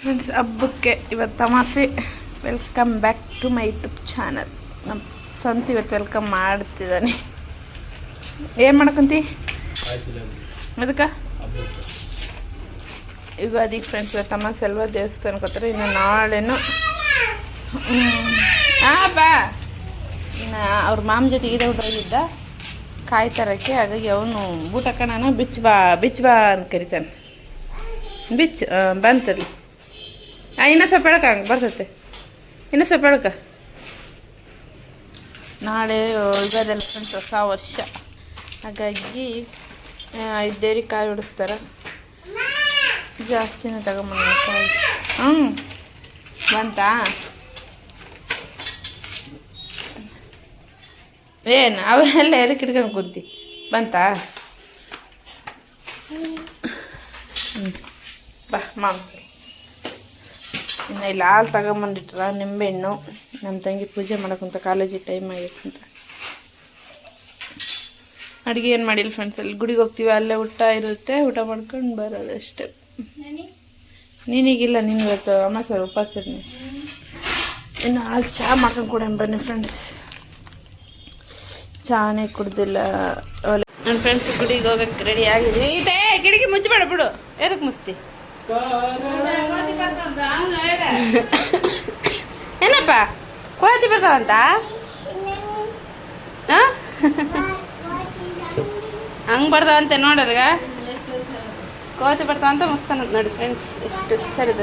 Friends, ಹಬ್ಬಕ್ಕೆ ಇವತ್ತು ತಮಾಷೆ. Welcome back to my YouTube channel. ನಮ್ಮ ಸ್ವಂತ ಇವತ್ತು ವೆಲ್ಕಮ್ ಮಾಡ್ತಿದ್ದಾನೆ. ಏನು ಮಾಡ್ಕೊಂತಿ ಅದಕ್ಕೆ ಯುಗಾದಿಗೆ ಫ್ರೆಂಡ್ಸ್ ಇವತ್ತು ತಮಾಷೆ ಅಲ್ವಾ, ದೇವಸ್ಥಾನಕ್ಕೆ ಹೋಗ್ತಾರೆ. ಇನ್ನು ನಾಳೆನು ಬಾ ಇನ್ನು ಅವ್ರ ಮಾಮ ಜೊತೆ ಈದ ಹೋಗಿದ್ದ ಕಾಯಿ ತರೋಕ್ಕೆ. ಹಾಗಾಗಿ ಅವನು ಬೂಟ್ ಹಾಕೋಣ, ಬಿಚ್ಚ ಬಾ ಅಂತ ಕರಿತಾನೆ. ಬಿಚ್ಚು ಬಂತಲ್ಲಿ. ಇನ್ನೂ ಸ್ವಲ್ಪ ಎಳಕ ಹಂಗೆ ಬರ್ತೈತೆ, ಇನ್ನೂ ಸ್ವಲ್ಪ ಎಳಕ. ನಾಳೆ ಯುಗಾದೆಲ್ಲ ಫ್ರೆಂಡ್ಸ್ ಹೊಸ ವರ್ಷ, ಹಾಗಾಗಿ ದೇವ್ರಿಗೆ ಕಾಯಿ ಹೊಡಿಸ್ತಾರೆ. ಜಾಸ್ತಿನೇ ತಗೊಂಬಂದ ಕಾಯಿ. ಬಂತಾ? ಏನು ಅವೆಲ್ಲ ಎದಕ್ಕೆ ಇಟ್ಕೊಂಡು ಕುಂತಿ? ಬಂತಾ? ಬಾ ಮಾಮ. ಇನ್ನು ಇಲ್ಲಿ ಹಾಲು ತಗೊಂಬಂದಿಟ್ರ, ನಿಂಬೆಹಣ್ಣು. ನಮ್ಮ ತಂಗಿ ಪೂಜೆ ಮಾಡೋಕ್ಕಂತ ಕಾಲೇಜಿಗೆ ಟೈಮ್ ಆಗಿತ್ತಂತ. ಅಡುಗೆ ಏನು ಮಾಡಿಲ್ಲ ಫ್ರೆಂಡ್ಸ್. ಅಲ್ಲಿ ಗುಡಿಗೆ ಹೋಗ್ತೀವಿ, ಅಲ್ಲೇ ಊಟ ಇರುತ್ತೆ, ಊಟ ಮಾಡ್ಕೊಂಡು ಬರೋದು ಅಷ್ಟೇ. ನೀನೀಗಿಲ್ಲ, ನೀನು ಇವತ್ತು ಅಮಾಸೆ ಉಪವಾಸ ಇರ್ನಿ. ಇನ್ನು ಹಾಲು ಚಹಾ ಮಾಡ್ಕೊಂಡು ಕೂಡ ಬನ್ನಿ ಫ್ರೆಂಡ್ಸ್. ಚಹಾನೇ ಕುಡ್ದಿಲ್ಲ. ನನ್ನ ಫ್ರೆಂಡ್ಸ್ ಗುಡಿಗೆ ಹೋಗಕ್ಕೆ ರೆಡಿ ಆಗಿದ್ವಿ. ಈತೆ ಗಿಡಿಗೆ ಮುಚ್ಚಬೇಡ ಬಿಡು. ಎದಕ್ಕೆ ಮುಚ್ತಿ? ಏನಪ್ಪ ಕೋತಿ ಬರ್ತಾವಂತ? ಹಂಗೆ ಬರ್ತಾವಂತೆ ನೋಡಲ್ಗ. ಕೋತಿ ಬರ್ತಾವಂತ ಮುಸ್ತಾನಂತ ನೋಡಿ ಫ್ರೆಂಡ್ಸ್. ಎಷ್ಟು ಹುಷಾರಿದ.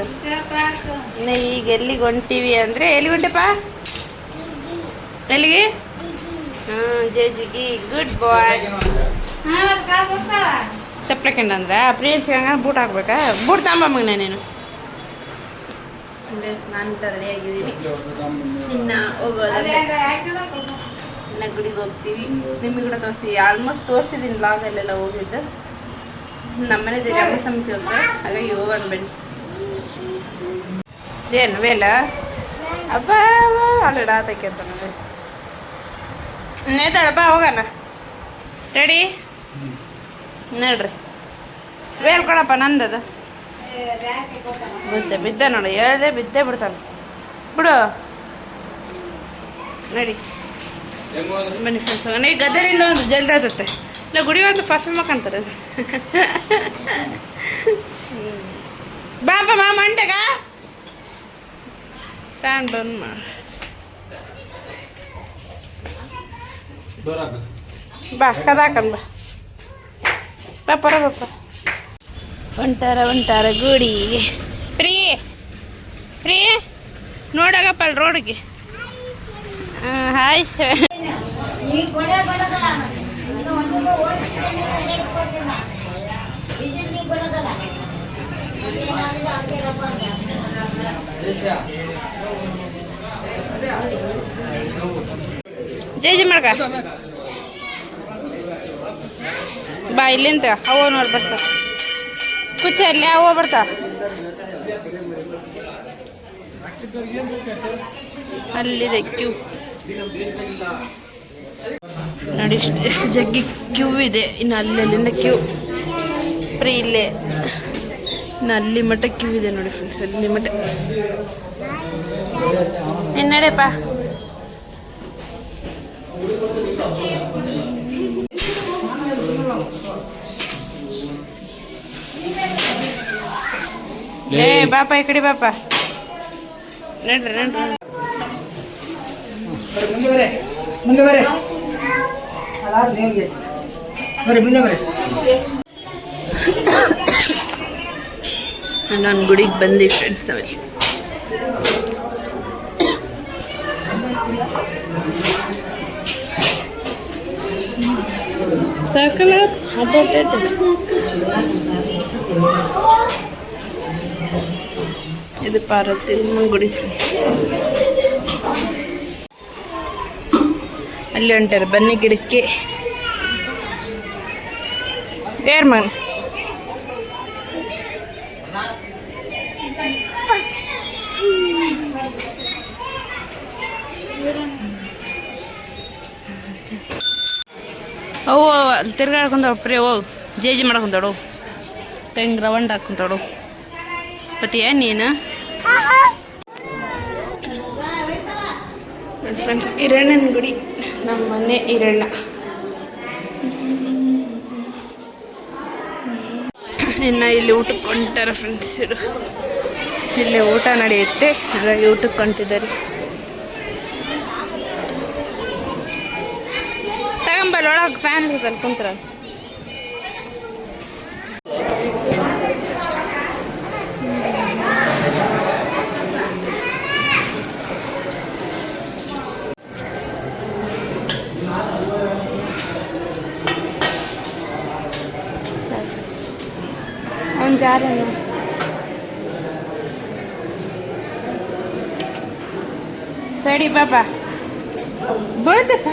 ಇನ್ನು ಈಗ ಎಲ್ಲಿಗೆ ಹೊಂಟೀವಿ ಅಂದರೆ, ಎಲ್ಲಿಗೆ ಹೊಂಟೆಪ್ಪ? ಎಲ್ಲಿಗೆ? ಜೇಜಿಗೆ. ಗುಡ್ ಬಾಯ್. ಚಪ್ಪಲಿ ಕಂಡಂದ್ರೆ ಪ್ರಿಯನ್ಸಿಗೆ ಹಂಗ ಬೂಟ್ ಹಾಕ್ಬೇಕಾ? ಬೂಟ್ ತಗೊಂಬ ನೀನು. ನಾನು ರೆಡಿ ಆಗಿದ್ದೀನಿ. ಇನ್ನು ಹೋಗೋದು, ಇನ್ನು ಗುಡಿಗೆ ಹೋಗ್ತೀವಿ. ನಿಮಗೆ ಕೂಡ ತೋರಿಸ್ತೀವಿ. ಆಲ್ಮೋಸ್ಟ್ ತೋರಿಸಿದ್ದೀನಿ ಬ್ಲಾಗಲ್ಲೆಲ್ಲ ಹೋಗಿದ್ದು. ನಮ್ಮನೆ ಜೊತೆ ಹಬ್ಬ ಸಮಸ್ಯೆ ಹೋಗ್ತಾರೆ, ಹಾಗಾಗಿ ಹೋಗೋಣ ಬನ್ನಿ. ಏನು ವೇಲ ಹಬ್ಬ ಅಲ್ಲಡ ಆತಕ್ಕೆ ಅಂತ ನನಗೆ ನೇತಾಡಪ್ಪ. ಹೋಗೋಣ. ರೆಡಿ ನೋಡ್ರಿ. ವೇಲ್ ಕೊಡಪ್ಪ, ನಂದದು ಬಿದ್ದ ನೋಡಿ. ಹೇಳ್ದೆ ಬಿದ್ದೇ ಬಿಡ್ತಾನೆ. ಬಿಡು ನಡಿ ಬನ್ನಿ ಫ್ರೆಂಡ್ಸ್. ಹೋಗೋಣ. ಈ ಗದ್ದೆಲಿಂದ ಒಂದು ಜಲ್ದಿ ಆಗುತ್ತೆ. ಇಲ್ಲ ಗುಡಿ ಒಂದು ಫಸ್ಟ್ ಮಕ್ಕಂತಾರೆ. ಬಾಪ ಮಾಮ ಅಂಟಗ ಫ್ಯಾನ್ ಬಂದ್ ಮಾಡಿ. ಬಾ ಕದಾಕನ್ ಬಾ ಬಾಪರ ಬಾಪ. ಹೊಂಟಾರ ಗುಡಿಗೆ. ಪ್ರೀ ನೋಡಾಗಪ್ಪ ಅಲ್ಲಿ ರೋಡಿಗೆ. Hi sir. ಜೈ ಮಾಡ್ಕ ಬಾ. ಇಲ್ಲಿಂತ ಅವ ನೋಡಿ ಬರ್ತಾ ಕುಚ್ಚ ಅಲ್ಲಿ ಅವ ಬರ್ತಾ. ಅಲ್ಲಿದೆ ಕ್ಯೂ ನೋಡಿ. ಎಷ್ಟು ಜಗ್ಗಿ ಕ್ಯೂ ಇದೆ. ಇನ್ನು ಅಲ್ಲಿಂದ ಕ್ಯೂ ಫ್ರೀ ಇಲ್ಲೇ. ಇನ್ನು ಅಲ್ಲಿ ಮಟ್ಟ ಕ್ಯೂ ಇದೆ ನೋಡಿ ಫ್ರೆಂಡ್ಸ್. ಅಲ್ಲಿ ಮಟ್ಟ ಇನ್ನು ನಡೆಯಪ್ಪ. ಬಾಪ ಈ ಕಡೆ ಬಾಪ. ನಡ್ರಿ ನಾನು ಗುಡಿಗೆ ಬಂದೆ ಫ್ರೆಂಡ್ಸ್. ನಾವಲ್ಲಿ ಸರ್ಕಲ್ ಇದು ಪಾರ್ವತಿ ಗುಡಿ ಫ್ರೆಂಡ್ಸ್. ಅಲ್ಲಿ ಹೊಂಟಾರೆ ಬನ್ನಿ ಗಿಡಕ್ಕೆ. ಯಾರು ಮಗನ? ಅವು ಅಲ್ಲಿ ತಿರ್ಗಾಡ್ಕೊಂಡವ್ ಪ್ರಿಯ ಹೋಗು. ಜೇಜಿ ಮಾಡ್ಕೊಂತಾಡು. ಹೆಂಗೆ ರವಂಡ ಹಾಕ್ಕೊಂತಾಡು. ಪತಿಯ ನೀನು ಫ್ರೆಂಡ್ಸ್, ಹಿರಣ್ಣನ ಗುಡಿ, ನಮ್ಮ ಮನೆ ಹಿರಣ್ಣ. ಇನ್ನು ಇಲ್ಲಿ ಊಟಕ್ಕೆ ಹೊಂಟಾರ ಫ್ರೆಂಡ್ಸ್. ಇಲ್ಲಿ ಊಟ ನಡೆಯುತ್ತೆ, ಹಾಗಾಗಿ ಊಟಕ್ಕೆ ಹೊಂಟಿದ್ದಾರೆ. ತಗೊಂಬಲ್ಲ ಒಳಗೆ ಫ್ಯಾನ್ ಇರ್ತಲ್ಲ ಕುಂತ್ರ. ಅವನು ಜಾರನು ಸರಿ ಪಾಪ ಬೀಳ್ತಪ್ಪ.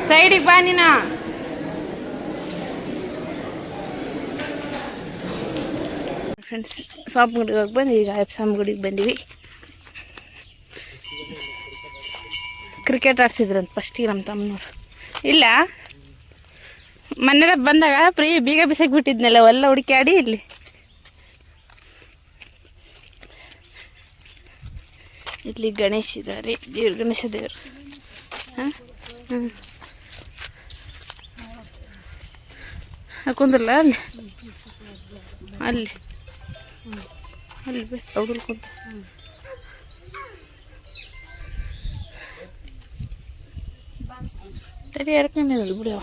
ಸೈಡಿಗೆ ಬಾ ನೀನ. ಫ್ರೆಂಡ್ಸ್, ಸಾಪ್ ಗುಡಿಗೆ ಹೋಗಿ ಬಂದು ಈಗ ಎಪ್ಸಾಮ್ ಗುಡಿಗೆ ಬಂದೀವಿ. ಕ್ರಿಕೆಟ್ ಆಡ್ಸಿದ್ರಂತ ಫಸ್ಟಿಗೆ ನಮ್ಮ ತಮ್ಮನವ್ರು. ಇಲ್ಲ ಮನೆಲ್ಲ ಬಂದಾಗ ಬೀಗ ಬಿಸಾಕಿ ಬಿಟ್ಟಿದ್ನಲ್ಲ, ಎಲ್ಲ ಹುಡುಕಾಡಿ ಇಲ್ಲಿ. ಇಲ್ಲಿ ಗಣೇಶ್ ಇದ್ದಾರೆ, ದೇವ್ರು, ಗಣೇಶ ದೇವರು. ಹಾಂ ಕುಂದ್ರಲ್ಲ ಅಲ್ಲಿ ಅಲ್ಲಿ ಅಲ್ಲಿ ಅವ್ರು ಕುಂತ. ಸರಿ ಯಾರಕ್ಕೇನಿಲ್ಲ ಬಿಡಿ.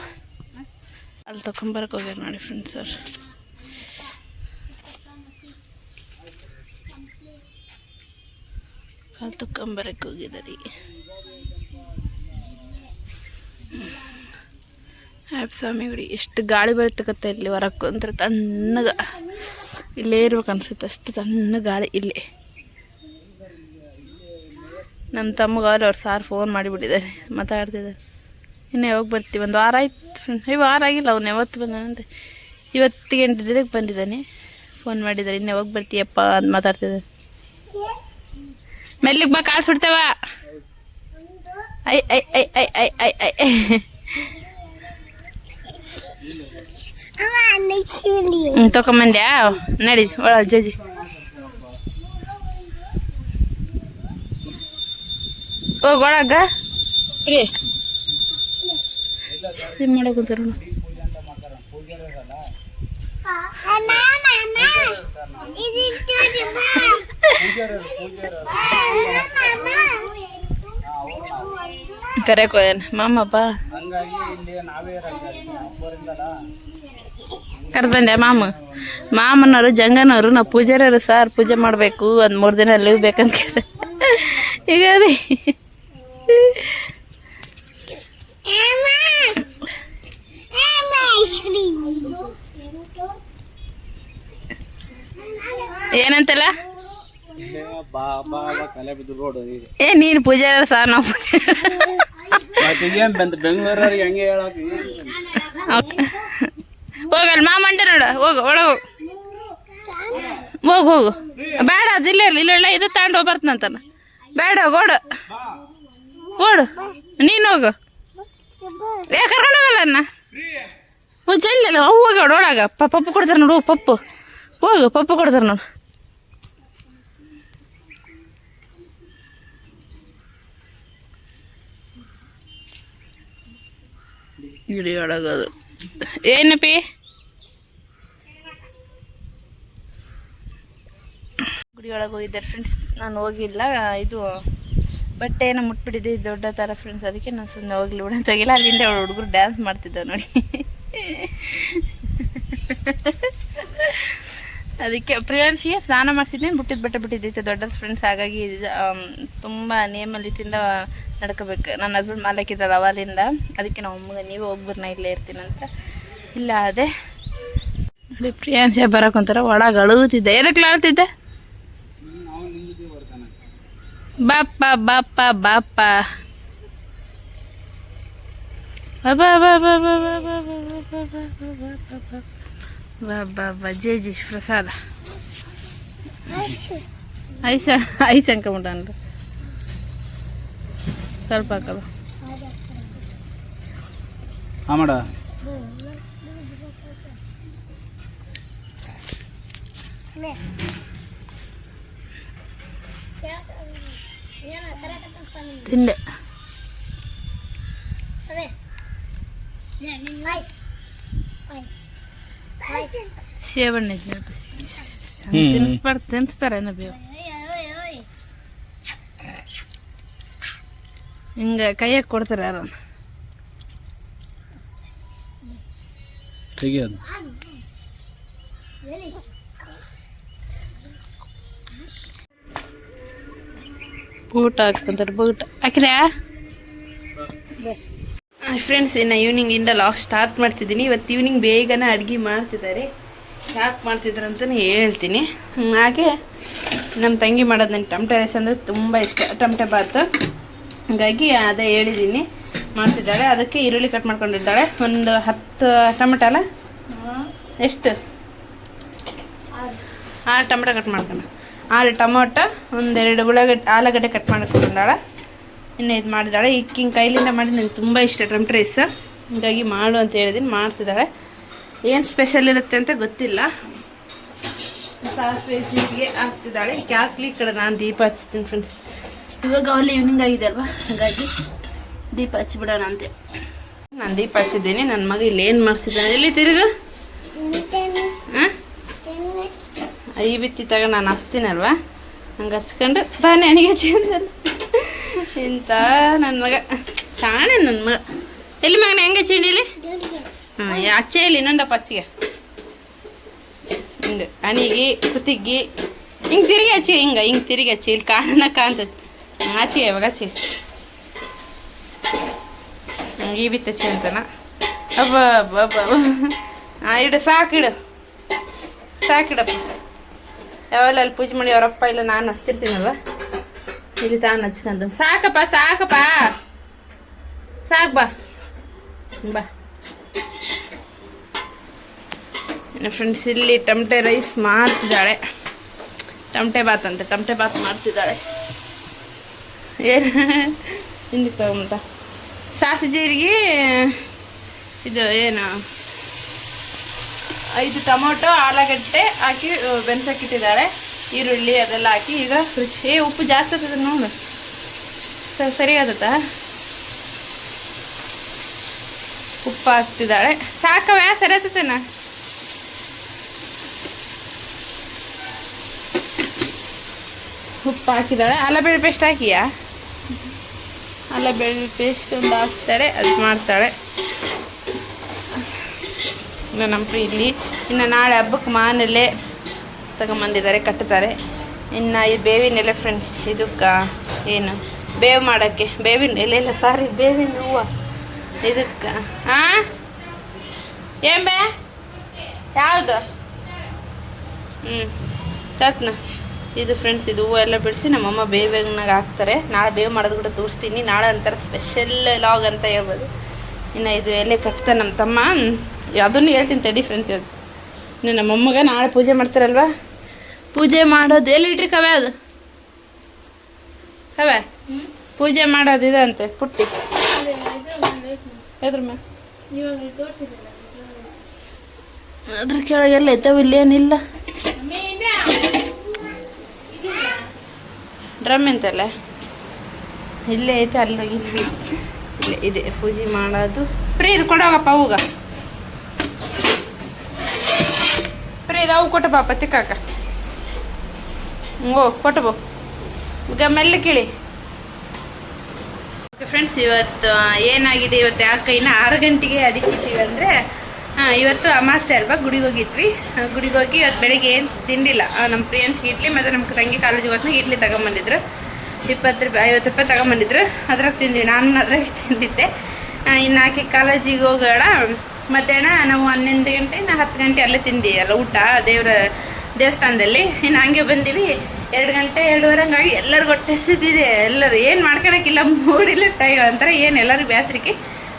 ಅಲ್ಲಿ ತಗೊಂಬರಕ್ಕೆ ಹೋಗ್ಯಾರ ನೋಡಿ ಫ್ರೆಂಡ್ಸ್ ಅವ್ರು. ಅಲ್ಲಿ ತಗೊಂಬರಕ್ಕೆ ಹೋಗಿದ್ದಾರೆ. ಸ್ವಾಮಿ ಗುಡಿ. ಎಷ್ಟು ಗಾಳಿ ಬರ್ತಕ್ಕತ್ತ ಇಲ್ಲಿ ಹೊರಕ್ಕೆ ಅಂದ್ರೆ ತಣ್ಣಗೆ. ಇಲ್ಲೇ ಇರ್ಬೇಕು ಅನ್ಸುತ್ತೆ, ಅಷ್ಟು ತಣ್ಣ ಗಾಳಿ ಇಲ್ಲಿ. ನಮ್ಮ ತಮ್ಮಗಾರು ಅವ್ರು ಸಾರ್ ಫೋನ್ ಮಾಡಿಬಿಟ್ಟಿದ್ದಾರೆ, ಮಾತಾಡ್ತಿದ್ದಾರೆ. ಇನ್ನು ಯಾವಾಗ ಬರ್ತೀವಿ, ಒಂದು ವಾರ ಆಯ್ತು ಫ್ರೆಂಡ್. ವಾರ ಆಗಿಲ್ಲ, ಅವ್ನು ಯಾವತ್ತು ಬಂದಾನಂತೆ. ಇವತ್ತಿಗೆ 8 ದಿನಕ್ಕೆ ಬಂದಿದ್ದಾನೆ. ಫೋನ್ ಮಾಡಿದ್ದಾರೆ, ಇನ್ನು ಯಾವಾಗ ಬರ್ತೀಯಪ್ಪ ಅಂತ ಮಾತಾಡ್ತಿದ್ದಾರೆ. ಮೆಲ್ಲಿಗೆ ಬಾ, ಕಾಸು ಬಿಡ್ತೇವ. ಐ ಐ ಐ ಐ ಐ ಐ ಐ ತಗೊಂಬಂದ್ಯಾ? ನಡಿ ಒಳ ಜಜ್ಜಿ. ಹೋಗಿ ಒಳಗ ಮಾಡೋ ಕುಂತಾರ. ಕರೆಕೋಯನ್ ಮಾಮಪ್ಪ ಕರೆದಂಡೆ ಮಾಮನವರು ಜಂಗನವರು ನಾವು ಪೂಜಾರರು ಸಾರ್ ಪೂಜೆ ಮಾಡಬೇಕು, ಒಂದು 3 ದಿನ ಲೀವ್ ಬೇಕಂತ ಈಗ ಅದೇ ಏನಂತಲ್ಲ. ಏ ನೀನು ಪೂಜಾರ ಸಾರ್, ನಾವು ಬೆಂಗಳೂರಿಗೆ ಹೆಂಗೆ ಹೇಳಕ್ಕೆ ಹೋಗಲ್ಲ ಮಾಮಂಡೆ ನೋಡು. ಹೋಗು ಒಳಗೆ ಹೋಗು ಹೋಗು. ಬೇಡ ಅದಿಲ್ಲ ಇಲ್ಲ ಇದು ತಗೊಂಡು ಹೋಗ್ಬರ್ತಂತಾನ. ಬೇಡ ಓಡು ಓಡು, ನೀನು ಹೋಗು. ಕರ್ಕೊಂಡು ಹೋಗಲ್ಲ ಅನ್ನ ಜಲ್ಲ ಹೋಗಿ ಒಳಗ ಪಪ್ಪು ಕೊಡ್ತಾರೆ ನೋಡು. ಪಪ್ಪು ಹೋಗು, ಪಪ್ಪು ಕೊಡ್ತಾರೆ ನೋಡು. ಗಿಡಿ ಒಳಗದು ಏನಪ್ಪಿ. ಗುಡಿ ಒಳಗೆ ಹೋಗಿದ್ದಾರೆ ಫ್ರೆಂಡ್ಸ್. ನಾನು ಹೋಗಿಲ್ಲ, ಇದು ಬಟ್ಟೆ ಏನೋ ಮುಟ್ಬಿಟ್ಟಿದ್ದೆ ದೊಡ್ಡ ಥರ ಫ್ರೆಂಡ್ಸ್. ಅದಕ್ಕೆ ನಾನು ಸುಮ್ಮನೆ ಹೋಗ್ಲಿ ಬಿಡ ಅಂತ ಹೋಗಿಲ್ಲ. ಅಲ್ಲಿಂದ ಹುಡುಗರು ಡ್ಯಾನ್ಸ್ ಮಾಡ್ತಿದ್ದಾವೆ ನೋಡಿ. ಅದಕ್ಕೆ ಪ್ರಿಯಾಂಶಿಗೆ ಸ್ನಾನ ಮಾಡಿಸಿದ್ದೀನಿ, ಬಿಟ್ಟಿದ್ದು ಬಟ್ಟೆ ಬಿಟ್ಟಿದ್ದೈತೆ ದೊಡ್ಡದು ಫ್ರೆಂಡ್ಸ್. ಹಾಗಾಗಿ ತುಂಬ ನಿಯಮಲ್ಲಿ ತಿಂದ ನಡ್ಕೋಬೇಕು. ನನ್ನ ಹಸ್ಬೆಂಡ್ ಮಾಲಕ್ಕಿದ್ದಲ್ಲ ಅವಲಿಂದ. ಅದಕ್ಕೆ ನಾವು ಅಮ್ಮಗೆ ನೀವೇ ಹೋಗ್ಬರ್ನ ಇಲ್ಲೇ ಇರ್ತೀನಂತ ಇಲ್ಲ ಅದೇ ನೋಡಿ. ಪ್ರಿಯಾಂಶ ಬರೋಕೊಂತಾರ ಒಳಗೆ ಅಳುತ್ತಿದ್ದೆ. ಏನಕ್ಕೆ ಅಳುತ್ತಿದ್ದೆ? ಬಾಪ ಬಾಪ ಬಾಪ ಬಾಬಾ ಬಾಬಾ ಬಾಬಾ ಬಾಬಾ ಬಾಬಾ ಜೈ ಜೈ ಪ್ರಸಾದ ಐಶ ಅಂಕೊಂಬಿಟ್ಟ. ಸ್ವಲ್ಪ ಹಾಕಲ್ಲ ತಿಂದೆ ಸೇವಣ್ಣೆ ತಿನ್ನಿಸ್ಬಾರ್ದು ತಿನ್ನಿಸ್ತಾರೇನೋ ಬೇವು ಹಿಂಗೆ ಕೈಯಾಗ ಕೊಡ್ತಾರೆ ಯಾರು ತೆಗಿಯೋದು ಊಟ ಹಾಕ್ಕೊಂತಾರೆ ಊಟ ಹಾಕಿದ್ಯಾ ಫ್ರೆಂಡ್ಸ್ ಇನ್ನು ಈವ್ನಿಂಗಿಂದ ಲಾಗ್ ಸ್ಟಾರ್ಟ್ ಮಾಡ್ತಿದ್ದೀನಿ ಇವತ್ತು ಈವ್ನಿಂಗ್ ಬೇಗನೆ ಅಡುಗೆ ಮಾಡ್ತಿದ್ದಾರೆ ಯಾಕೆ ಮಾಡ್ತಿದ್ರು ಅಂತಲೇ ಹೇಳ್ತೀನಿ ಹಾಗೆ ನಮ್ಮ ತಂಗಿ ಮಾಡೋದು ನನಗೆ ಟಮಟೆ ರೈಸ್ ಅಂದರೆ ತುಂಬ ಇಷ್ಟ ಟಮಟೆ ಬಾತು ಹಾಗಾಗಿ ಅದೇ ಹೇಳಿದ್ದೀನಿ ಮಾಡ್ತಿದ್ದಾಳೆ ಅದಕ್ಕೆ ಈರುಳ್ಳಿ ಕಟ್ ಮಾಡ್ಕೊಂಡಿದ್ದಾಳೆ ಒಂದು 10 ಟೊಮೆಟೊ ಅಲ್ಲ ಎಷ್ಟು 6 ಟೊಮೆಟೊ ಕಟ್ ಮಾಡ್ಕೊಂಡು 6 ಟೊಮೊಟೊ ಒಂದೆರಡು ಆಲೂಗಡ್ಡೆ ಕಟ್ ಮಾಡ್ಕೊಂಡಾಳೆ ಇನ್ನು ಇದು ಮಾಡಿದ್ದಾಳೆ ಹಿಂಗೆ ಕೈಲಿಂದ ಮಾಡಿ ನನಗೆ ತುಂಬ ಇಷ್ಟ ಟೊಮೆಟೊ ರೈಸ್ ಹೀಗಾಗಿ ಮಾಡು ಅಂತ ಹೇಳಿದ್ದೀನಿ ಮಾಡ್ತಿದ್ದಾಳೆ ಏನು ಸ್ಪೆಷಲ್ ಇರುತ್ತೆ ಅಂತ ಗೊತ್ತಿಲ್ಲ ಸಾಸಿವೆ ಜೀರಿಗೆ ಹಾಕ್ತಿದ್ದಾಳೆ ಈಗ ಹಾಕ್ಲಿ ಈ ಕಡೆ ನಾನು ದೀಪ ಹಚ್ತೀನಿ ಫ್ರೆಂಡ್ಸ್ ಇವಾಗ ಅಲ್ಲಿ ಈವ್ನಿಂಗ್ ಆಗಿದೆ ಅಲ್ವಾ ಹಾಗಾಗಿ ದೀಪ ಹಚ್ಚಿಬಿಡೋಣ ಅಂತೆ ನಾನು ದೀಪ ಹಚ್ಚಿದ್ದೀನಿ ನನ್ನ ಮಗ ಇಲ್ಲಿ ಏನು ಮಾಡ್ತಿದ್ದಾನೆ ಎಲ್ಲಿ ತಿರುಗು ಹಾಂ ಈ ಬಿತ್ತಿ ತಗೊಂಡು ನಾನು ಹಚ್ತೀನಲ್ವಾ ಹಂಗೆ ಹಚ್ಕೊಂಡು ತಾನೇ ಅಣಿಗೆ ಚಂದಲ್ಲ ಇಂಥ ನನ್ನ ಮಗ ಶಾಣೆ ನನ್ನ ಮಗ ಎಲ್ಲಿ ಮಗನ ಹೆಂಗೆ ಚಂಡಿಲಿ ಹಾಂ ಅಚ್ಚೆ ಇಲ್ಲಿ ಇನ್ನೊಂದಪ್ಪ ಅಚ್ಚಿಗೆ ಹಿಂಗೆ ಅಣಿಗೆ ಕುತ್ತಿಗೆ ಹಿಂಗೆ ತಿರುಗಿ ಹಚ್ಚಿ ಹಿಂಗೆ ತಿರುಗಿ ಹಚ್ಚಿ ಇಲ್ಲಿ ಕಾಣ್ತದೆ ಆಚೆ ಇವಾಗ ಆಚೆ ಈ ಬಿತ್ತಚ್ಚಿ ಅಂತನ ಇಡು ಸಾಕಿಡಪ್ಪ ಯಾವೆಲ್ಲ ಅಲ್ಲಿ ಪೂಜೆ ಮಾಡಿ ಅವರಪ್ಪ ಇಲ್ಲ ನಾನು ಹಚ್ತಿರ್ತೀನಲ್ವ ಇಲ್ಲಿ ತಾನು ಹಚ್ಕೊಂತ ಸಾಕು ಬಾ ಫ್ರೆಂಡ್ಸ್ ಇಲ್ಲಿ ಟಮಟೆ ರೈಸ್ ಮಾಡ್ತಿದ್ದಾಳೆ ಟಮಟೆ ಬಾತ್ ಮಾಡ್ತಿದ್ದಾಳೆ ಏನು ಹಿಂದಿ ತಗೊಂತ ಸಾಸಿವೆ ಜೀರಿಗೆ ಇದು ಏನು 5 ಟೊಮೊಟೊ ಆಲೂಗಡ್ಡೆ ಹಾಕಿ ಬೆನ್ಸಕ್ಕಿಟ್ಟಿದ್ದಾಳೆ ಈರುಳ್ಳಿ ಅದೆಲ್ಲ ಹಾಕಿ ಈಗ ರುಚಿ ಉಪ್ಪು ಜಾಸ್ತಿ ಆಗ್ತದೆ ನೋಡು ಸರಿ ಆಗತ್ತ ಉಪ್ಪು ಹಾಕ್ತಿದ್ದಾಳೆ ಸಾಕವ ಸರಿ ಆಗ್ತತೇನ ಉಪ್ಪು ಹಾಕಿದ್ದಾಳೆ ಅಲ್ಲ ಬೆಳ್ಳುಳ್ಳಿ ಪೇಸ್ಟ್ ಹಾಕಿಯಾ ಅಲ್ಲ ಬೆಳ್ಳುಳ್ಳಿ ಪೇಸ್ಟ್ ಒಂದು ಹಾಕ್ತಾಳೆ ಅದು ಮಾಡ್ತಾಳೆ ಇನ್ನು ನಮ್ಮ ಇಲ್ಲಿ ಇನ್ನು ನಾಳೆ ಹಬ್ಬಕ್ಕೆ ಮಾನೆಲೆ ತಗೊಂಬಂದಿದ್ದಾರೆ ಕಟ್ತಾರೆ ಇನ್ನು ಇದು ಬೇವಿನ ಎಲೆ ಫ್ರೆಂಡ್ಸ್ ಇದಕ್ಕೆ ಏನು ಬೇವು ಮಾಡೋಕ್ಕೆ ಬೇವಿನ ಎಲೆ ಇಲ್ಲ ಸಾರಿ ಬೇವಿನ ಹೂವು ಇದಕ್ಕೆ ಹಾಂ ಏನ್ ಬೇ ಯಾವುದು ತತ್ನ ಇದು ಫ್ರೆಂಡ್ಸ್ ಇದು ಹೂವು ಎಲ್ಲ ಬಿಡಿಸಿ ನಮ್ಮಮ್ಮ ಬೇವಿನಾಗ ಹಾಕ್ತಾರೆ ನಾಳೆ ಬೇವು ಮಾಡೋದು ಕೂಡ ತೋರಿಸ್ತೀನಿ ನಾಳೆ ಒಂಥರ ಸ್ಪೆಷಲ್ ಲಾಗ್ ಅಂತ ಹೇಳ್ಬೋದು ಇನ್ನು ಇದು ಎಲೆ ಕಟ್ತಾನೆ ನಮ್ಮ ತಮ್ಮ ಅದನ್ನು ಹೇಳ್ತೀನಿ ತಡಿ ಫ್ರೆಂಡ್ಸ್ ಇವತ್ತು ಇನ್ನು ನಮ್ಮಮ್ಮಗೆ ನಾಳೆ ಪೂಜೆ ಮಾಡ್ತಾರಲ್ವ ಪೂಜೆ ಮಾಡೋದು ಎಲ್ಲಿ ಇಟ್ರಿ ಕವೆ ಅದು ಕವೆ ಪೂಜೆ ಮಾಡೋದು ಇದೆ ಅಂತೆ ಪುಟ್ಟಿ ಎದ್ರ ಮ್ಯಾಮ್ ಅದ್ರ ಕೆಳಗೆಲ್ಲ ಐತವ ಇಲ್ಲೇನಿಲ್ಲ ಡ್ರಮ್ ಎಂತಲ್ಲ ಇಲ್ಲೇ ಐತೆ ಅಲ್ಲೋಗಿ ಇಲ್ಲೇ ಇದೆ ಪೂಜೆ ಮಾಡೋದು ಪ್ರೀ ಇದು ಕೊಡೋಗಪ್ಪ ಅವಾಗ ಪ್ರೀ ಇದು ಅವು ಕೊಟ್ಟು ಬಾಪ ತಿಕ್ಕಾಕ ಓ ಕೊಟ್ಟು ಈಗ ಮೆಲ್ಲ ಕೇಳಿ ಓಕೆ ಫ್ರೆಂಡ್ಸ್ ಇವತ್ತು ಏನಾಗಿದೆ ಇವತ್ತು ಯಾಕೆ ಇನ್ನು 6 ಗಂಟೆಗೆ ಅಡಿಕಿದ್ದೀವಿ ಅಂದರೆ ಇವತ್ತು ಅಮಾವಾಸ್ಯೆ ಅಲ್ವಾ ಗುಡಿಗೆ ಹೋಗಿದ್ವಿ ಗುಡಿಗೆ ಹೋಗಿ ಇವತ್ತು ಬೆಳಗ್ಗೆ ಏನು ತಿಂದಿಲ್ಲ ನಮ್ಮ ಫ್ರೆಂಡ್ಸ್ಗೆ ಇಡ್ಲಿ ಮತ್ತು ನಮ್ಮ ತಂಗಿ ಕಾಲೇಜಿಗೆ ಹೊತ್ತಿನಾಗ ಇಡ್ಲಿ ತಗೊಂಬಂದಿದ್ರು 20 ರೂಪಾಯಿ 50 ರೂಪಾಯಿ ತಗೊಂಬಂದಿದ್ರು ಅದ್ರಾಗ ತಿಂದ್ವಿ ನಾನು ಅದ್ರಾಗ ತಿಂದಿದ್ದೆ ಇನ್ನು ಆಕೆ ಕಾಲೇಜಿಗೆ ಹೋಗೋಣ ಮಧ್ಯಾಹ್ನ ನಾವು 11 ಗಂಟೆ 10 ಗಂಟೆ ಅಲ್ಲೇ ತಿಂದ್ವಿ ಅಲ್ಲ ಊಟ ದೇವಸ್ಥಾನದಲ್ಲಿ ಇನ್ನು ಹಂಗೆ ಬಂದೀವಿ 2 ಗಂಟೆ 2:30 ಹಂಗಾಗಿ ಎಲ್ಲರಿಗೂ ಹೊಟ್ಟೆ ಹಸಿದಿದೆ ಎಲ್ಲರೂ ಏನು ಮಾಡ್ಕೊಳಕ್ಕಿಲ್ಲ ಮೂಡಿಲ್ಲ ಟೈಮ್ ಅಂತಾರೆ ಏನು ಎಲ್ಲರಿಗೂ ಬೇಸರಿಕೆ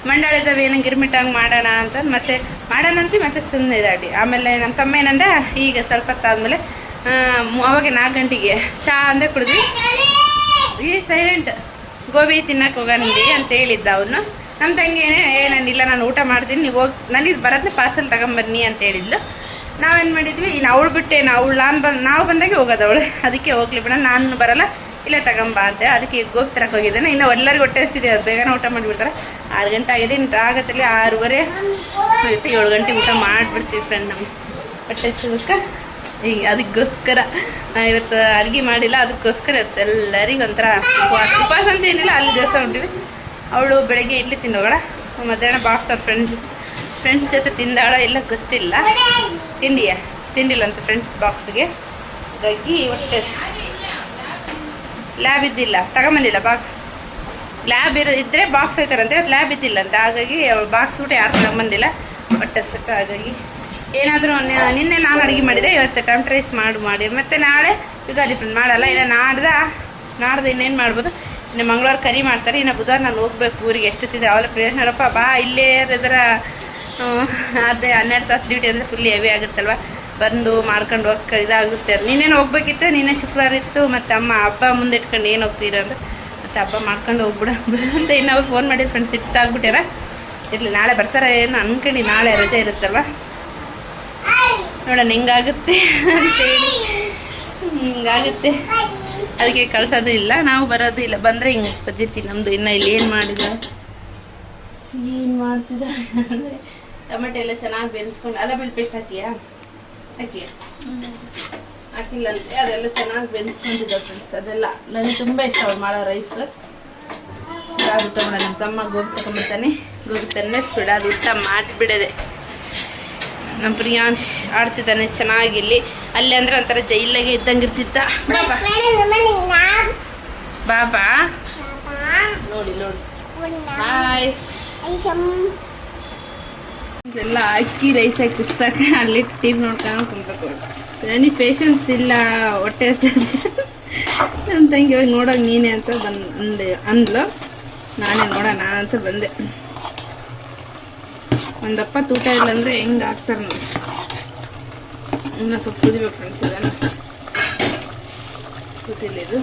ಮಂಡಾಳಿದಾವೆ ಏನೋ ಗಿರ್ಮಿಟ್ ಹಂಗೆ ಮಾಡೋಣ ಅಂತ ಮತ್ತೆ ಮಾಡೋಣಂತ ಮತ್ತೆ ಸುಮ್ಮನೆ ಇದಾಡಿ ಆಮೇಲೆ ನಮ್ಮ ತಮ್ಮ ಏನಂದ್ರೆ ಈಗ ಸ್ವಲ್ಪ ಹೊತ್ತಾದ್ಮೇಲೆ ಅವಾಗ 4 ಗಂಟೆಗೆ ಚಹಾ ಅಂದರೆ ಕುಡಿದ್ವಿ ಈ ಸೈಲೆಂಟ್ ಗೋಬಿ ತಿನ್ನಕ್ಕೆ ಹೋಗೋಣಿ ಅಂತ ಹೇಳಿದ್ದ ಅವನು ನಮ್ಮ ತಂಗಿ ನಾನಿಲ್ಲ ನಾನು ಊಟ ಮಾಡ್ತೀನಿ ನೀವು ಹೋಗಿ ನನಗೆ ಬರೋದನ್ನ ಪಾರ್ಸಲ್ ತಗೊಂಬನ್ನಿ ಅಂತ ಹೇಳಿದ್ಲು ನಾವೇನು ಮಾಡಿದ್ವಿ ಇನ್ನು ಅವಳು ಬಿಟ್ಟೆ ನಾವು ಬಂದಾಗೆ ಹೋಗೋದು ಅವಳು. ಅದಕ್ಕೆ ಹೋಗ್ಲಿ ಬಿಡ, ನಾನು ಬರಲ್ಲ, ಇಲ್ಲೇ ತಗೊಂಬ ಅಂತ. ಅದಕ್ಕೆ ಗೋಬಿ ತರಕ್ಕೆ ಹೋಗಿದ್ದೇನೆ. ಇನ್ನು ಎಲ್ಲರಿಗೂ ಹೊಟ್ಟೆ ಹಸ್ತಿದ್ದೀವಿ, ಅದು ಬೇಗನೆ ಊಟ ಮಾಡಿಬಿಡ್ತಾರೆ. 6 ಗಂಟೆ ಆಗಿದೆ. ಇನ್ನು ಆಗತ್ತಲ್ಲಿ 6:30 ಆಗುತ್ತೆ. 7 ಗಂಟೆ ಊಟ ಮಾಡಿಬಿಡ್ತೀವಿ ಫ್ರೆಂಡ್. ನಮ್ಮ ಹೊಟ್ಟೆ ಹಸಿದಕ್ಕೆ ಈಗ ಅದಕ್ಕೋಸ್ಕರ ಇವತ್ತು ಅಡುಗೆ ಮಾಡಿಲ್ಲ. ಅದಕ್ಕೋಸ್ಕರ ಇವತ್ತು ಎಲ್ಲರಿಗೂ ಒಂಥರ ಉಪವಾಸ ಅಂತ ಏನಿಲ್ಲ. ಅಲ್ಲಿ ದೇವಸ್ಥಾನ ಹೊಂಟಿವಿ. ಅವಳು ಬೆಳಗ್ಗೆ ಇಡ್ಲಿ ತಿನ್ನೋಗಳ, ಮಧ್ಯಾಹ್ನ ಬಾಕ್ಸ್ ಫ್ರೆಂಡ್ಸ್ ಜೊತೆ ತಿಂದಾಳ ಇಲ್ಲ ಗೊತ್ತಿಲ್ಲ. ತಿಂಡಿಲ್ಲ ಅಂತ ಫ್ರೆಂಡ್ಸ್ ಬಾಕ್ಸ್ಗೆ. ಹಾಗಾಗಿ ಹೊಟ್ಟೆ ಲ್ಯಾಬ್ ಇದ್ದಿಲ್ಲ, ತಗೊಂಬಂದಿಲ್ಲ ಬಾಕ್ಸ್. ಲ್ಯಾಬ್ ಇದ್ದರೆ ಬಾಕ್ಸ್ ಹೋಯ್ತಾರಂತೆ, ಇವತ್ತು ಲ್ಯಾಬ್ ಇದ್ದಿಲ್ಲ ಅಂತ. ಹಾಗಾಗಿ ಅವಳು ಬಾಕ್ಸ್ ಊಟ ಯಾರು ತಗೊಂಬಂದಿಲ್ಲ, ಹೊಟ್ಟೆ ಸತ್ತ. ಹಾಗಾಗಿ ಏನಾದರೂ ನಿನ್ನೆ ನಾನು ಅಡುಗೆ ಮಾಡಿದೆ, ಇವತ್ತು ಟೊಮೆಟೊ ರೈಸ್ ಮಾಡಿ ಮತ್ತು ನಾಳೆ ಯುಗಾದಿ ಫ್ರೆಂಡ್ ಮಾಡಲ್ಲ. ಇಲ್ಲ ನಾಡ್ದು ಇನ್ನೇನು ಮಾಡ್ಬೋದು. ಇನ್ನು ಮಂಗಳವಾರ ಕರಿ ಮಾಡ್ತಾರೆ. ಇನ್ನು ಬುಧವಾರ ನಾನು ಹೋಗ್ಬೇಕು ಊರಿಗೆ. ಎಷ್ಟೊತ್ತಿದೆ ಅವಳ ಪ್ರೇರಣರಪ್ಪ ಬಾ, ಇಲ್ಲೇ ಇದರ ಅದೇ 12 ತಾಸು ಡ್ಯೂಟಿ ಅಂದರೆ ಫುಲ್ ಹೆವಿ ಆಗುತ್ತಲ್ವ, ಬಂದು ಮಾಡ್ಕೊಂಡು ಹೋಗಿ ಇದಾಗುತ್ತೆ. ನೀನೇನು ಹೋಗ್ಬೇಕಿತ್ತು, ನೀನೇ ಶುಕ್ರವಾರ ಇತ್ತು, ಮತ್ತು ಅಮ್ಮ ಹಬ್ಬ ಮುಂದೆ ಇಟ್ಕೊಂಡು ಏನು ಹೋಗ್ತೀರ ಅಂತ, ಮತ್ತು ಹಬ್ಬ ಮಾಡ್ಕೊಂಡು ಹೋಗ್ಬಿಡ ಅಂತ ಇನ್ನು ಅವ್ರು ಫೋನ್ ಮಾಡಿದ್ರು ಫ್ರೆಂಡ್ಸ್. ಸಿಟ್ಟಾಗ್ಬಿಟ್ಟಾರ. ಇರಲಿ ನಾಳೆ ಬರ್ತಾರೆ ಏನು ಅನ್ಕೊಂಡು, ನಾಳೆ ರಜೆ ಇರುತ್ತಲ್ವ, ನೋಡೋಣ ಹಿಂಗಾಗುತ್ತೆ ಅಂತೇಳಿ. ಹಿಂಗಾಗುತ್ತೆ, ಅದಕ್ಕೆ ಕಳ್ಸೋದು ಇಲ್ಲ, ನಾವು ಬರೋದು ಇಲ್ಲ. ಬಂದರೆ ಹಿಂಗೆ ಪದ್ಧತಿ ನಮ್ಮದು. ಇನ್ನು ಇಲ್ಲಿ ಏನು ಮಾಡ್ತಿದ್ದ ಅಂದರೆ ಟೊಮೆಟೊ ಎಲ್ಲ ಚೆನ್ನಾಗಿ ಬೆಳೆಸ್ಕೊಂಡು, ಅಲ್ಲ ಬೆಳ್ಳಿ ಪೇಸ್ಟ್ ಹಾಕಿಯಾ ಹಾಕಿಲ್ಲಂತೆ. ಅದೆಲ್ಲ ಚೆನ್ನಾಗಿ ಬೆಳೆಸ್ಕೊಂಡಿದ್ದ ಫ್ರೆಂಡ್ಸ್. ಅದೆಲ್ಲ ನನಗೆ ತುಂಬ ಇಷ್ಟ ಅವ್ರು ಮಾಡೋ ರೈಸ್. ಅದು ಊಟ ಮಾಡೋಣ. ನಮ್ಮ ತಮ್ಮ ಗೋಬಿ ತಗೊಂಡ್ಬರ್ತಾನೆ, ಗೋಬಿ ತಂದ್ಮೇಲೆ ಅದು ಊಟ ಮಾಡಿಬಿಡದೆ. ನಮ್ಮ ಪ್ರಿಯಾಂಶ್ ಆಡ್ತಿದ್ದಾನೆ ಚೆನ್ನಾಗಿಲ್ಲಿ. ಅಲ್ಲಿ ಅಂದರೆ ಒಂಥರ ಜೈಲಾಗೆ ಇದ್ದಂಗೆ ಇರ್ತಿದ್ದ. ಬಾಬಾ ನೋಡಿ ಹಾಯ್. ಇದೆಲ್ಲ ಅಕ್ಕಿ ರೈಸ್ ಹಾಕಿ ಕುಸ್ಸಾಕ ಅಲ್ಲಿ ಟಿವಿ ನೋಡ್ಕೊಂಡು ಕುಂತ್ಕೊಂಡು ನನಗೆ ಪೇಷನ್ಸ್ ಇಲ್ಲ, ಹೊಟ್ಟೆ ಹಸ್ತದೆ. ನನ್ನ ತಂಗಿ ಹೋಗಿ ನೋಡೋಕೆ ನೀನೇ ಅಂತ ಅಂದ್ಲು. ನಾನೇ ನೋಡೋಣ ಅಂತ ಬಂದೆ. ಒಂದಪ್ಪ ಊಟ ಇಲ್ಲ ಅಂದರೆ ಹೆಂಗೆ ಆಗ್ತಾರೆ ನೋಡಿ. ಇನ್ನೂ ಸ್ವಲ್ಪ ಕುದಿಬೇಕು ಫ್ರೆಂಡ್ಸ್. ಇದೆಲ್ಲ ಕೂತಿಲ್ಲ ಇದು.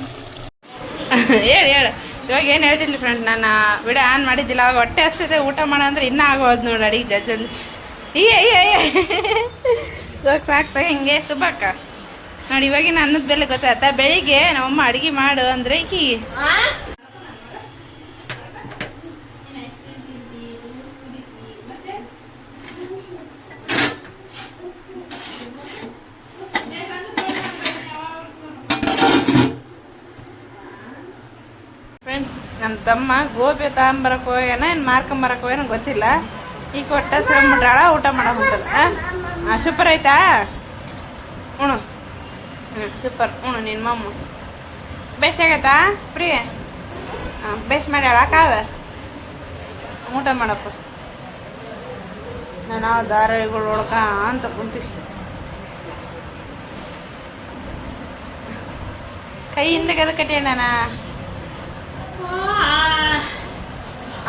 ಹೇಳು ಇವಾಗ ಏನು ಹೇಳ್ತಿದ್ಲಿ ಫ್ರೆಂಡ್. ನಾನು ವಿಡಿಯೋ ಆನ್ ಮಾಡಿದ್ದಿಲ್ಲ, ಅವಾಗ ಹೊಟ್ಟೆ ಹಸ್ತಿದೆ. ಊಟ ಮಾಡೋ ಅಂದರೆ ಇನ್ನೂ ಆಗೋದು ನೋಡಿ ಅಡಿಗೆ ಜಜ್ಜಲ್ಲಿ. ಇವಾಗ ಸಾಕ್ತಾ ಹಿಂಗೆ ಸುಬ್ಬಕ್ಕ ನೋಡಿ. ಇವಾಗಿನ ಅನ್ನದ ಬೆಲೆ ಗೊತ್ತಾಯ್ತಾ. ಬೆಳಿಗ್ಗೆ ನಮ್ಮಮ್ಮ ಅಡುಗೆ ಮಾಡು ಅಂದರೆ ಈಕಿ ನಮ್ಮ ತಮ್ಮ ಗೋಬಿ ತಗೊಂಬರಕ್ಕೆ ಹೋಗ್ಯಾನ, ಏನು ಮಾರ್ಕೊಂಬರಕ್ಕೆ ಹೋಗ್ಯಾನ ಗೊತ್ತಿಲ್ಲ. ಈಗ ಹೊಟ್ಟೆ ಹಸ್ಕೊಂಡ್ಬಿಟ್ರಾಳ, ಊಟ ಮಾಡಕ್ಕೆ ಹೋಗ್ತಲ್ಲ. ಸೂಪರ್ ಆಯ್ತಾ ಉಣು. ಸೂಪರ್ ಉಣು. ನಿನ್ನ ಮಮ್ಮ ಬೇಸ್ ಆಗೈತಾ ಪ್ರಿಯ? ಬೇಸ್ ಮಾಡ್ಯಾಳ ಕಾವ. ಊಟ ಮಾಡಪ್ಪ. ನಾವು ಧಾರಾವಾಹಿಗಳು ನೋಡ್ಕ ಅಂತ ಕುಂತೀವಿ. ಕೈಯಿಂದ ಗದ ಕಟ್ಟಿಯಣ್ಣ.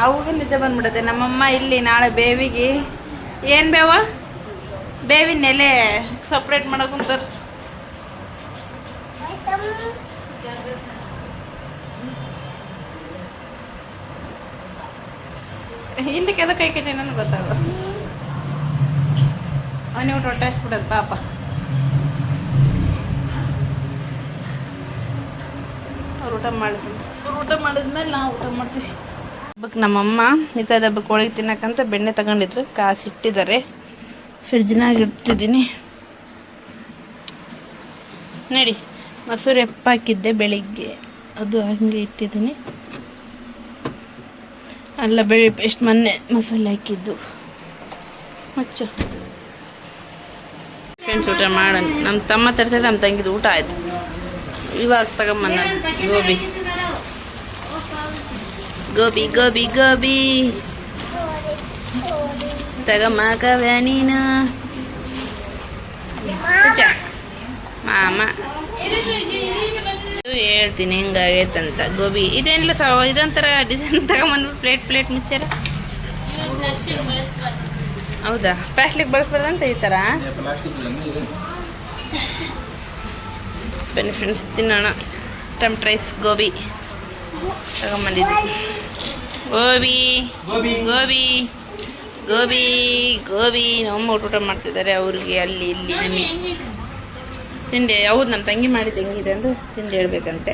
ಅವಾಗ ನಿದ್ದೆ ಬಂದ್ಬಿಡುತ್ತೆ. ನಮ್ಮಮ್ಮ ಇಲ್ಲಿ ನಾಳೆ ಬೇವಿಗೆ ಏನು ಬೇವ ಬೇವಿನ ಎಲೆ ಸಪ್ರೇಟ್ ಮಾಡಕ್ಕೆ ಕುಂತಾರೆ. ಹಿಂದಕ್ಕೆ ಎದ ಕೈ ಕಟ್ಟಿ ನನಗೆ ಗೊತ್ತಾಗ. ಅವನಿಗೆ ಹೊಟ್ಟೆ ಹಸ್ಬಿಡೋದು ಪಾಪ. ಅವ್ರು ಊಟ ಮಾಡಿ ಫ್ರೆಂಡ್ಸ್. ಅವ್ರು ಊಟ ಮಾಡಿದ್ಮೇಲೆ ನಾವು ಊಟ ಮಾಡ್ತೀವಿ. ಹಬ್ಬಕ್ಕೆ ನಮ್ಮಮ್ಮ ಯುಗಾದಿ ಹಬ್ಬಕ್ಕೆ ಹೋಳಿಗೆ ತಿನ್ನಕ್ಕಂತ ಬೆಣ್ಣೆ ತಗೊಂಡಿದ್ರು, ಕಾಸಿಟ್ಟಿದ್ದಾರೆ. ಫ್ರಿಜ್ನಾಗ ಇಡ್ತಿದ್ದೀನಿ ನೋಡಿ. ಮೊಸರು ಹಾಕಿದ್ದೆ ಬೆಳಿಗ್ಗೆ, ಅದು ಹಂಗೆ ಇಟ್ಟಿದ್ದೀನಿ. ಅಲ್ಲ ಬೆಳ್ಳಿ ಪೇಸ್ಟ್ ಮೊನ್ನೆ ಮಸಾಲೆ ಹಾಕಿದ್ದು ಮಚ್ಚ. ಫ್ರೆಂಡ್ಸ್ ಊಟ ಮಾಡೋಣ. ನಮ್ಮ ತಮ್ಮ ತರ್ಸಿದ್ರೆ ನಮ್ಮ ತಂಗಿದು ಊಟ ಆಯಿತು. ಇವಾಗ ತಗೊಂಬಂದ ಗೋಬಿ ಗೋಬಿ ಗೋಬಿ ಗೋಬಿ ತಗಮ್ಮಕವ್ಯ ನೀನು. ಮಾಮ ಹೇಳ್ತೀನಿ ಹೆಂಗಾಗೈತಂತ. ಗೋಬಿ ಇದೇನಿಲ್ಲ ಇದೊಂಥರ ಡಿಸೈನ್ ತಗೊಂಬಂದ್ಬಿಟ್ಟು ಪ್ಲೇಟ್ ಮುಚ್ಚಾರ. ಹೌದಾ, ಪ್ಲಾಸ್ಟಿಕ್ ಬಳಸ್ಬಾರ್ದಂತ ಈ ಥರ. ಬನ್ನಿ ಫ್ರೆಂಡ್ಸ್ ತಿನ್ನೋಣ. ಟೊಮೆಟೊ ರೈಸ್ ಗೋಬಿ ತಗೊಂಬಂದಿದ್ವಿ. ಗೋಬಿ ಗೋಬಿ ಗೋಬಿ ಗೋಬಿ ನಮ್ಮಮ್ಮ ಊಟ ಮಾಡ್ತಿದ್ದಾರೆ ಅವ್ರಿಗೆ ಅಲ್ಲಿ ಇಲ್ಲಿ ನಮಗೆ ತಿಂಡಿ. ಹೌದು, ನಮ್ಮ ತಂಗಿ ಮಾಡಿದ್ದು ಹೆಂಗಿದೆ ಅಂದ್ರೆ ತಿಂಡಿ ಹೇಳ್ಬೇಕಂತೆ.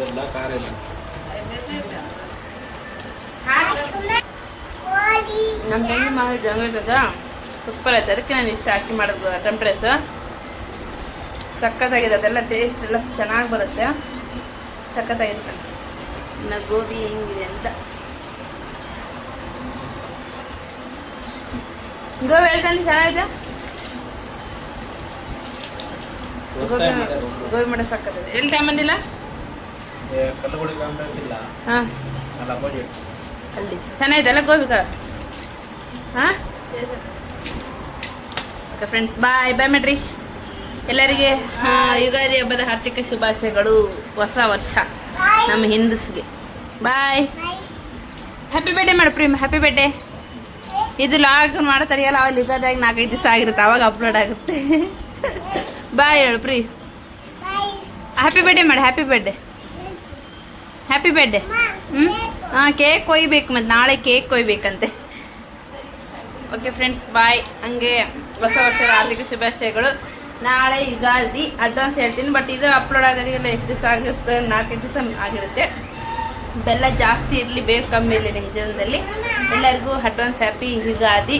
ಎಲ್ಲ ಖಾರ ಇಲ್ಲ. ನಮ್ಮ ತಂಗಿ ಮಾಡಿ ಜಂಗದ ಸೂಪರ್ ಆಯ್ತು. ಅದಕ್ಕೆ ನಾನು ಇಷ್ಟ ಹಾಕಿ ಮಾಡೋದು ಟೆಂಪ್ರೇಸ್ ಸಖತ್ತಾಗಿದೆ. ಅದೆಲ್ಲ ಟೇಸ್ಟ್ ಎಲ್ಲ ಚೆನ್ನಾಗಿ ಬರುತ್ತೆ. ಸಖತ್ತಾಗಿರುತ್ತೆ. ಇನ್ನು ಗೋಬಿ ಹೆಂಗಿದೆ ಅಂತ ಗೋಬಿ ಹೇಳ್ತಾನೆ ಚೆನ್ನಾಗಿದೆ. ಗೋಬಿ ಮಾಡ ಸಖತ್ತಿದೆ. ಎಲ್ಲಿ ತಗೊಂಬಂದಿಲ್ಲ? ಕಲ್ಲುಗುಡಿ ಕಾಂಪ್ಲೆಕ್ಸ್ ಇಲ್ಲ. ಹಾಂ, ಅಲ್ಲ ಅಪೋಸಿಟ್ ಅಲ್ಲಿ ಚೆನ್ನಾಗಿದೆಲ್ಲ ಗೋಬಿಗ. ಹಾಂ, ಓಕೆ ಫ್ರೆಂಡ್ಸ್, ಬಾಯ್ ಬಾಯ್ ಮಾಡ್ರಿ ಎಲ್ಲರಿಗೆ. ಯುಗಾದಿ ಹಬ್ಬದ ಹಾರ್ದಿಕ ಶುಭಾಶಯಗಳು. ಹೊಸ ವರ್ಷ ನಮ್ಮ ಹಿಂದೂಸ್ಗೆ. ಬಾಯ್. ಹ್ಯಾಪಿ ಬರ್ಡೇ ಮಾಡು ಪ್ರೀಮ್. Happy birthday. ಇದು ಲಾಗ್ ಮಾಡ್ತಾರಿಯಲ್ಲ, ಅವಾಗ ಯುಗಾದಿಯಾಗಿ 4-5 ದಿವಸ ಆಗಿರುತ್ತೆ, ಅವಾಗ ಅಪ್ಲೋಡ್ ಆಗುತ್ತೆ. ಬಾಯ್ ಹೇಳು ಪ್ರೀ. ಹ್ಯಾಪಿ ಬರ್ಡೇ ಮಾಡಿ. Happy birthday. Happy birthday. ಹಾಂ, ಕೇಕ್ ಕೊಯ್ಬೇಕು, ಮತ್ತು ನಾಳೆ ಕೇಕ್ ಕೊಯ್ಬೇಕಂತೆ. ಓಕೆ ಫ್ರೆಂಡ್ಸ್, ಬಾಯ್. ಹಂಗೆ ಹೊಸ ವರ್ಷದ ಹಾರ್ದಿಕ ಶುಭಾಶಯಗಳು. ನಾಳೆ ಯುಗಾದಿ ಅಡ್ವಾನ್ಸ್ ಹೇಳ್ತೀನಿ, ಬಟ್ ಇದು ಅಪ್ಲೋಡ್ ಆದಾಗೆಲ್ಲ ಎಷ್ಟು ದಿವಸ ಆಗುತ್ತೆ? 4-5 ದಿವಸ ಆಗಿರುತ್ತೆ. ಬೆಲ್ಲ ಜಾಸ್ತಿ ಇರಲಿ, ಬೇಕು ಕಮ್ಮಿ ಇರಲಿ ನಿಮ್ಮ ಜೀವನದಲ್ಲಿ. ಎಲ್ಲರಿಗೂ ಅಡ್ವಾನ್ಸ್ ಹ್ಯಾಪಿ ಯುಗಾದಿ.